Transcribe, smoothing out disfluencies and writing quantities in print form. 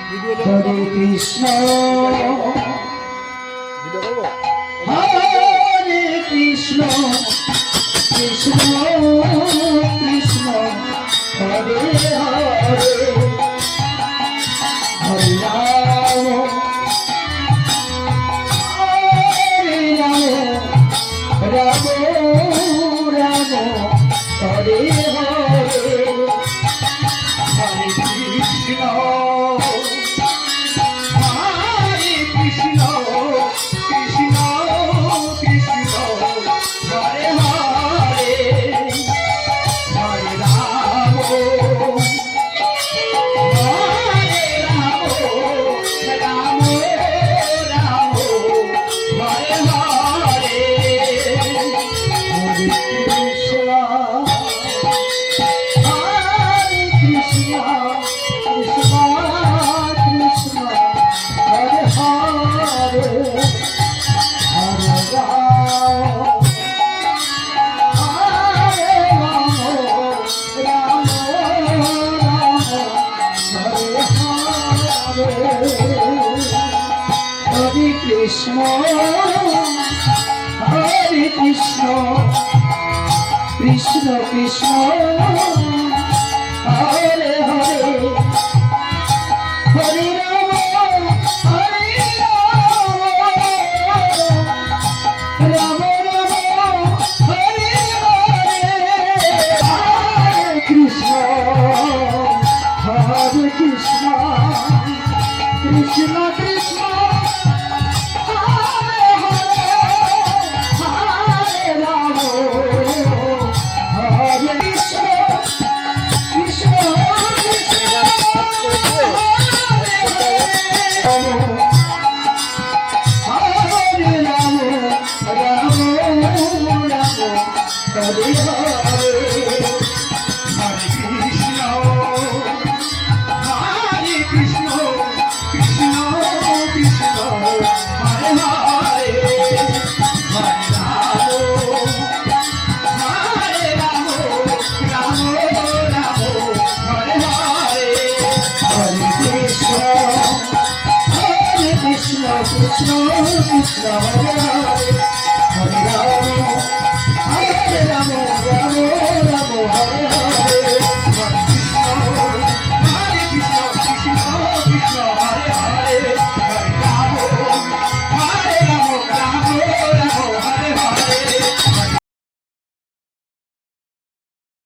Hare Krishna Hare Krishna Krishna Krishna Hare Hare Hare Ram Hare Ram Ram Ram Hare Hare Hare Krishna Krishna Hare Krishna Krishna Krishna Hare Hare Hare Ram Hare Ram Ram Hare Hare Krishna Hare Krishna Krishna Krishna